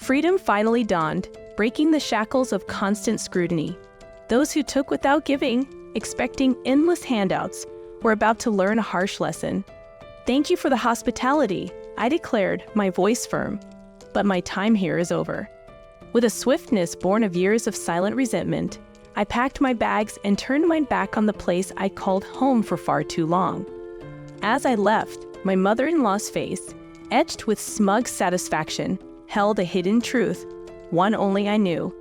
Freedom finally dawned, breaking the shackles of constant scrutiny. Those who took without giving, expecting endless handouts, were about to learn a harsh lesson. "Thank you for the hospitality," I declared, my voice firm. "But my time here is over." With a swiftness born of years of silent resentment, I packed my bags and turned my back on the place I called home for far too long. As I left, my mother-in-law's face, etched with smug satisfaction, held a hidden truth, one only I knew.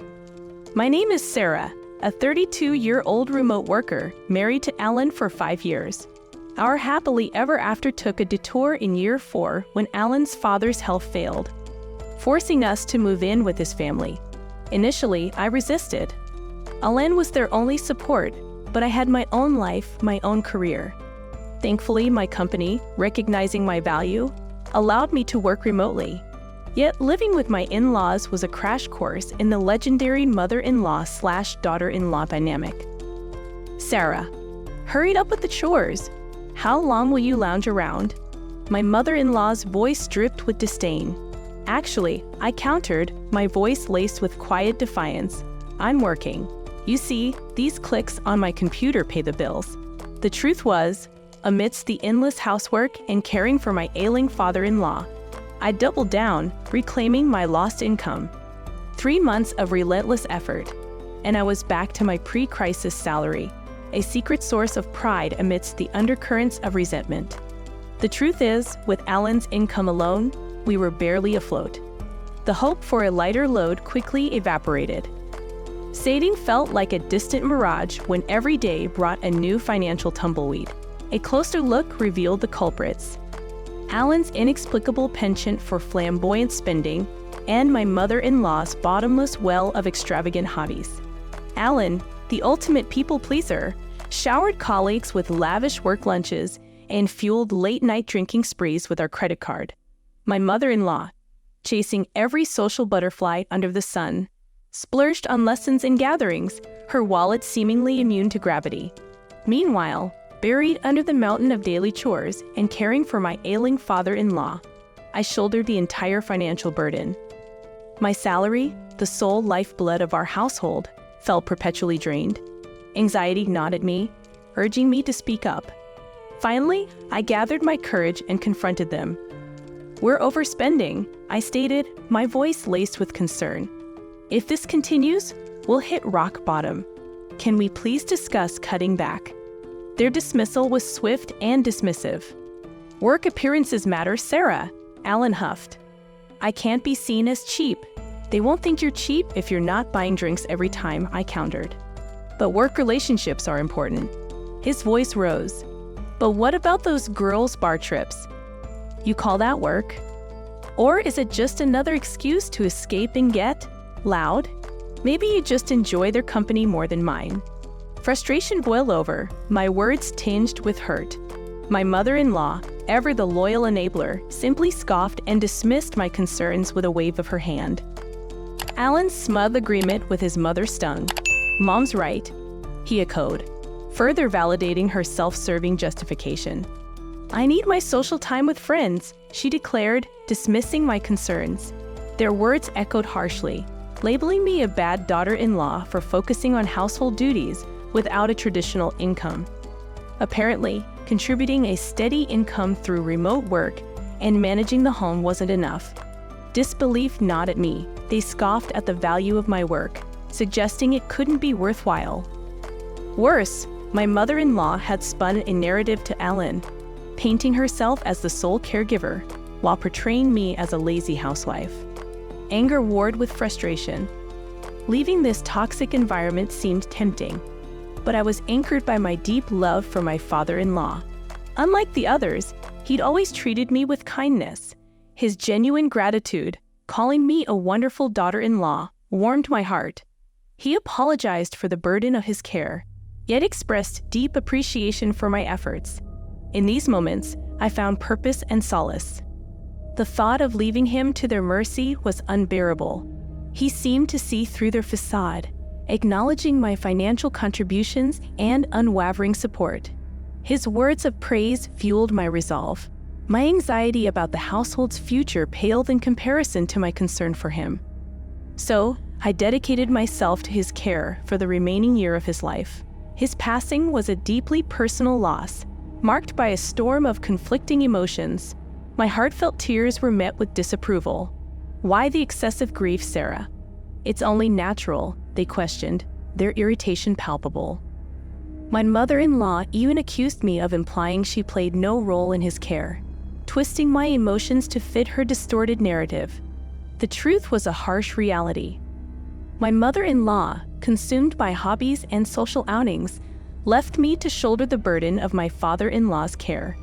My name is Sarah, a 32-year-old remote worker, married to Alan for 5 years. Our happily ever after took a detour in year 4 when Alan's father's health failed, forcing us to move in with his family. Initially, I resisted. Alan was their only support, but I had my own life, my own career. Thankfully, my company, recognizing my value, allowed me to work remotely. Yet living with my in-laws was a crash course in the legendary mother-in-law/daughter-in-law dynamic. "Sarah, hurried up with the chores. How long will you lounge around?" My mother-in-law's voice dripped with disdain. Actually, I countered, my voice laced with quiet defiance. "I'm working. You see, these clicks on my computer pay the bills." The truth was, amidst the endless housework and caring for my ailing father-in-law, I doubled down, reclaiming my lost income. 3 months of relentless effort, and I was back to my pre-crisis salary, a secret source of pride amidst the undercurrents of resentment. The truth is, with Alan's income alone, we were barely afloat. The hope for a lighter load quickly evaporated. Saving felt like a distant mirage when every day brought a new financial tumbleweed. A closer look revealed the culprits: Alan's inexplicable penchant for flamboyant spending, and my mother-in-law's bottomless well of extravagant hobbies. Alan, the ultimate people-pleaser, showered colleagues with lavish work lunches and fueled late-night drinking sprees with our credit card. My mother-in-law, chasing every social butterfly under the sun, splurged on lessons and gatherings, her wallet seemingly immune to gravity. Meanwhile, buried under the mountain of daily chores and caring for my ailing father-in-law, I shouldered the entire financial burden. My salary, the sole lifeblood of our household, felt perpetually drained. Anxiety gnawed at me, urging me to speak up. Finally, I gathered my courage and confronted them. "We're overspending," I stated, my voice laced with concern. "If this continues, we'll hit rock bottom. Can we please discuss cutting back?" Their dismissal was swift and dismissive. "Work appearances matter, Sarah," Alan huffed. "I can't be seen as cheap. They won't think you're cheap if you're not buying drinks every time," I countered. "But work relationships are important." His voice rose. "But what about those girls' bar trips? You call that work? Or is it just another excuse to escape and get loud? Maybe you just enjoy their company more than mine." Frustration boiled over, my words tinged with hurt. My mother-in-law, ever the loyal enabler, simply scoffed and dismissed my concerns with a wave of her hand. Alan's smug agreement with his mother stung. "Mom's right," he echoed, further validating her self-serving justification. "I need my social time with friends," she declared, dismissing my concerns. Their words echoed harshly, labeling me a bad daughter-in-law for focusing on household duties without a traditional income. Apparently, contributing a steady income through remote work and managing the home wasn't enough. Disbelief gnawed at me. They scoffed at the value of my work, suggesting it couldn't be worthwhile. Worse, my mother-in-law had spun a narrative to Alan, painting herself as the sole caregiver while portraying me as a lazy housewife. Anger warred with frustration. Leaving this toxic environment seemed tempting, but I was anchored by my deep love for my father-in-law. Unlike the others, he'd always treated me with kindness. His genuine gratitude, calling me a wonderful daughter-in-law, warmed my heart. He apologized for the burden of his care, yet expressed deep appreciation for my efforts. In these moments, I found purpose and solace. The thought of leaving him to their mercy was unbearable. He seemed to see through their facade, acknowledging my financial contributions and unwavering support. His words of praise fueled my resolve. My anxiety about the household's future paled in comparison to my concern for him. So, I dedicated myself to his care for the remaining year of his life. His passing was a deeply personal loss, marked by a storm of conflicting emotions. My heartfelt tears were met with disapproval. Why the excessive grief, Sarah? It's only natural, they questioned, their irritation palpable. My mother-in-law even accused me of implying she played no role in his care, twisting my emotions to fit her distorted narrative. The truth was a harsh reality. My mother-in-law, consumed by hobbies and social outings, left me to shoulder the burden of my father-in-law's care.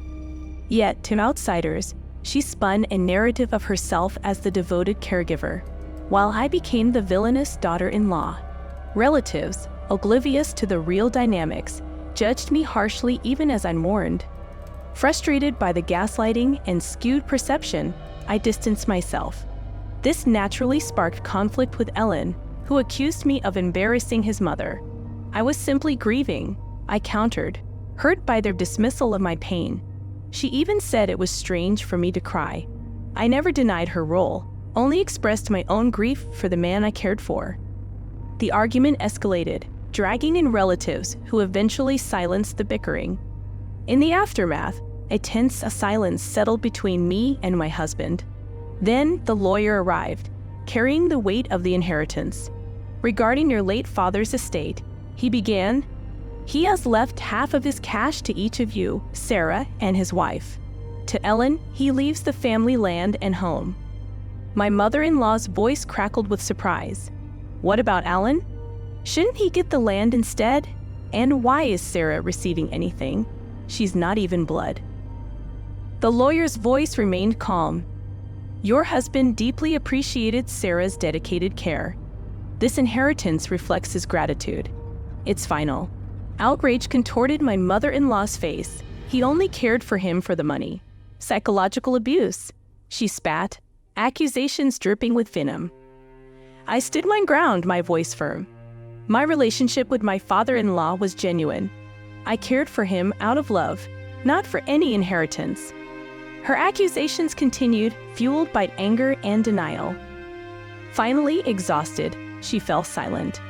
Yet, to outsiders, she spun a narrative of herself as the devoted caregiver, while I became the villainous daughter-in-law. Relatives, oblivious to the real dynamics, judged me harshly even as I mourned. Frustrated by the gaslighting and skewed perception, I distanced myself. This naturally sparked conflict with Ellen, who accused me of embarrassing his mother. I was simply grieving, I countered, hurt by their dismissal of my pain. She even said it was strange for me to cry. I never denied her role, only expressed my own grief for the man I cared for. The argument escalated, dragging in relatives who eventually silenced the bickering. In the aftermath, a tense silence settled between me and my husband. Then the lawyer arrived, carrying the weight of the inheritance. Regarding your late father's estate, he began, "He has left half of his cash to each of you, Sarah and his wife. To Ellen, he leaves the family land and home." My mother-in-law's voice crackled with surprise. "What about Alan? Shouldn't he get the land instead? And why is Sarah receiving anything? She's not even blood." The lawyer's voice remained calm. "Your husband deeply appreciated Sarah's dedicated care. This inheritance reflects his gratitude. It's final." Outrage contorted my mother-in-law's face. He only cared for him for the money. Psychological abuse, she spat, accusations dripping with venom. I stood my ground, my voice firm. My relationship with my father-in-law was genuine. I cared for him out of love, not for any inheritance. Her accusations continued, fueled by anger and denial. Finally, exhausted, she fell silent.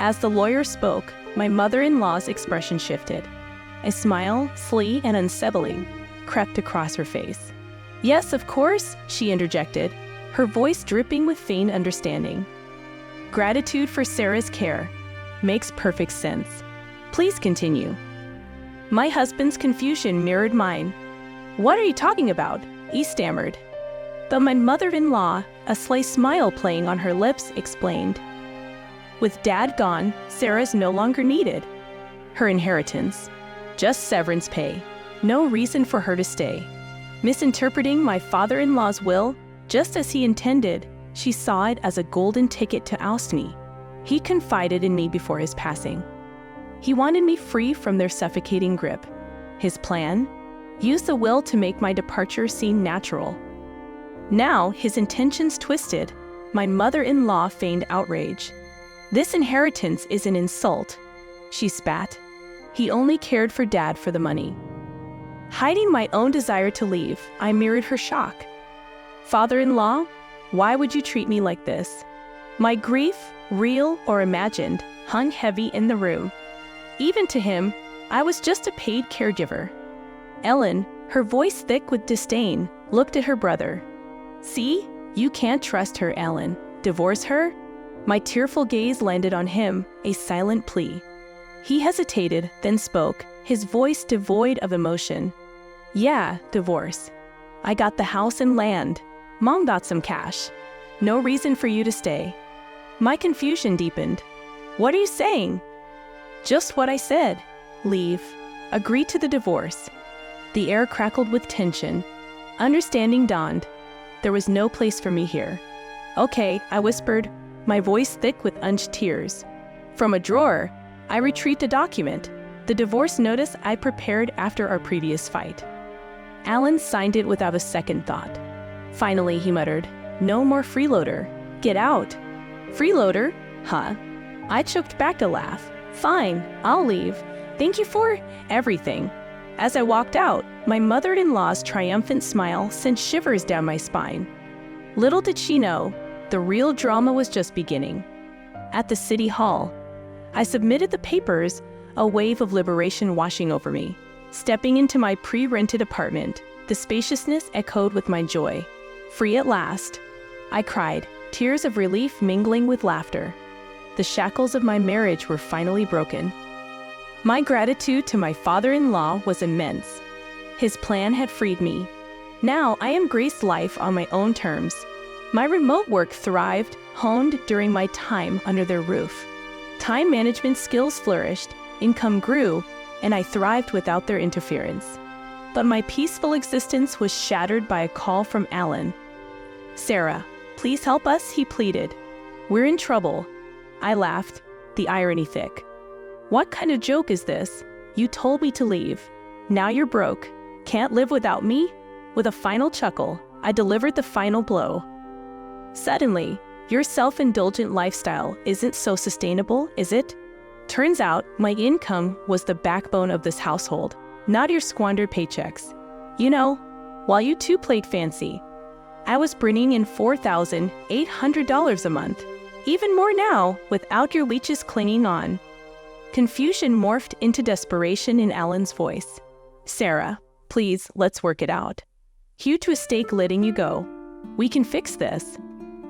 As the lawyer spoke, my mother-in-law's expression shifted. A smile, sly and unsettling, crept across her face. "Yes, of course," she interjected, her voice dripping with feigned understanding. "Gratitude for Sarah's care. Makes perfect sense. Please continue." My husband's confusion mirrored mine. "What are you talking about?" he stammered. But my mother-in-law, a sly smile playing on her lips, explained. "With Dad gone, Sarah's no longer needed. Her inheritance. Just severance pay. No reason for her to stay." Misinterpreting my father-in-law's will, just as he intended, she saw it as a golden ticket to oust me. He confided in me before his passing. He wanted me free from their suffocating grip. His plan? Use the will to make my departure seem natural. Now, his intentions twisted. My mother-in-law feigned outrage. "This inheritance is an insult," she spat. "He only cared for Dad for the money." Hiding my own desire to leave, I mirrored her shock. "Father-in-law, why would you treat me like this?" My grief, real or imagined, hung heavy in the room. Even to him, I was just a paid caregiver. Ellen, her voice thick with disdain, looked at her brother. "See? You can't trust her, Ellen. Divorce her?" My tearful gaze landed on him, a silent plea. He hesitated, then spoke, his voice devoid of emotion. "Yeah, divorce. I got the house and land. Mom got some cash. No reason for you to stay." My confusion deepened. "What are you saying?" "Just what I said. Leave. Agree to the divorce." The air crackled with tension. Understanding dawned. There was no place for me here. "Okay," I whispered, my voice thick with unshed tears. From a drawer, I retrieved a document, the divorce notice I prepared after our previous fight. Alan signed it without a second thought. Finally, he muttered, "No more freeloader. Get out." "Freeloader? Huh?" I choked back a laugh. "Fine, I'll leave. Thank you for everything." As I walked out, my mother-in-law's triumphant smile sent shivers down my spine. Little did she know, The real drama was just beginning. At the city hall, I submitted the papers, a wave of liberation washing over me. Stepping into my pre-rented apartment, the spaciousness echoed with my joy. Free at last, I cried, tears of relief mingling with laughter. The shackles of my marriage were finally broken. My gratitude to my father-in-law was immense. His plan had freed me. Now I embraced life on my own terms. My remote work thrived, honed during my time under their roof. Time management skills flourished, income grew, and I thrived without their interference. But my peaceful existence was shattered by a call from Alan. "Sarah, please help us," he pleaded. "We're in trouble." I laughed, the irony thick. "What kind of joke is this? You told me to leave. Now you're broke. Can't live without me?" With a final chuckle, I delivered the final blow. "Suddenly, your self-indulgent lifestyle isn't so sustainable, is it? Turns out my income was the backbone of this household, not your squandered paychecks. You know, while you two played fancy, I was bringing in $4,800 a month. Even more now, without your leeches clinging on." Confusion morphed into desperation in Alan's voice. "Sarah, please, let's work it out. Hew to a stake letting you go. We can fix this."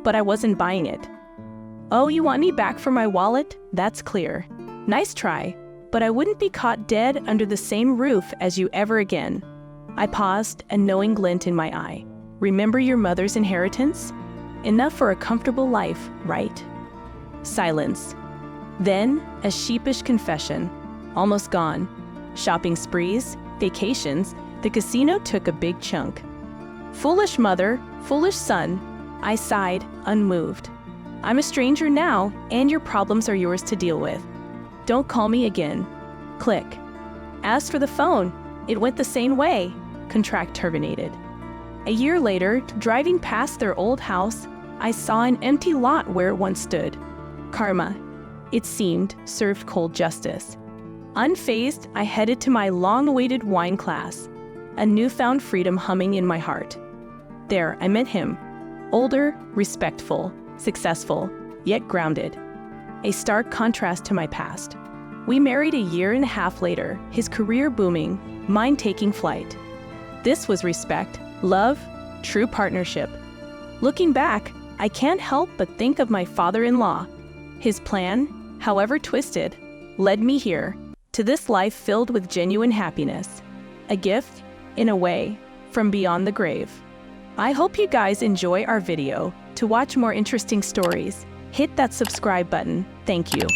But I wasn't buying it. "Oh, you want me back for my wallet? That's clear. Nice try, but I wouldn't be caught dead under the same roof as you ever again." I paused, a knowing glint in my eye. "Remember your mother's inheritance? Enough for a comfortable life, right?" Silence. Then, a sheepish confession. Almost gone. Shopping sprees, vacations, the casino took a big chunk. "Foolish mother, foolish son," I sighed, unmoved. "I'm a stranger now, and your problems are yours to deal with. Don't call me again." Click. As for the phone, it went the same way. Contract terminated. A year later, driving past their old house, I saw an empty lot where it once stood. Karma, it seemed, served cold justice. Unfazed, I headed to my long-awaited wine class, a newfound freedom humming in my heart. There, I met him. Older, respectful, successful, yet grounded. A stark contrast to my past. We married a year and a half later, his career booming, mine taking flight. This was respect, love, true partnership. Looking back, I can't help but think of my father-in-law. His plan, however twisted, led me here, to this life filled with genuine happiness. A gift, in a way, from beyond the grave. I hope you guys enjoy our video. To watch more interesting stories, hit that subscribe button. Thank you.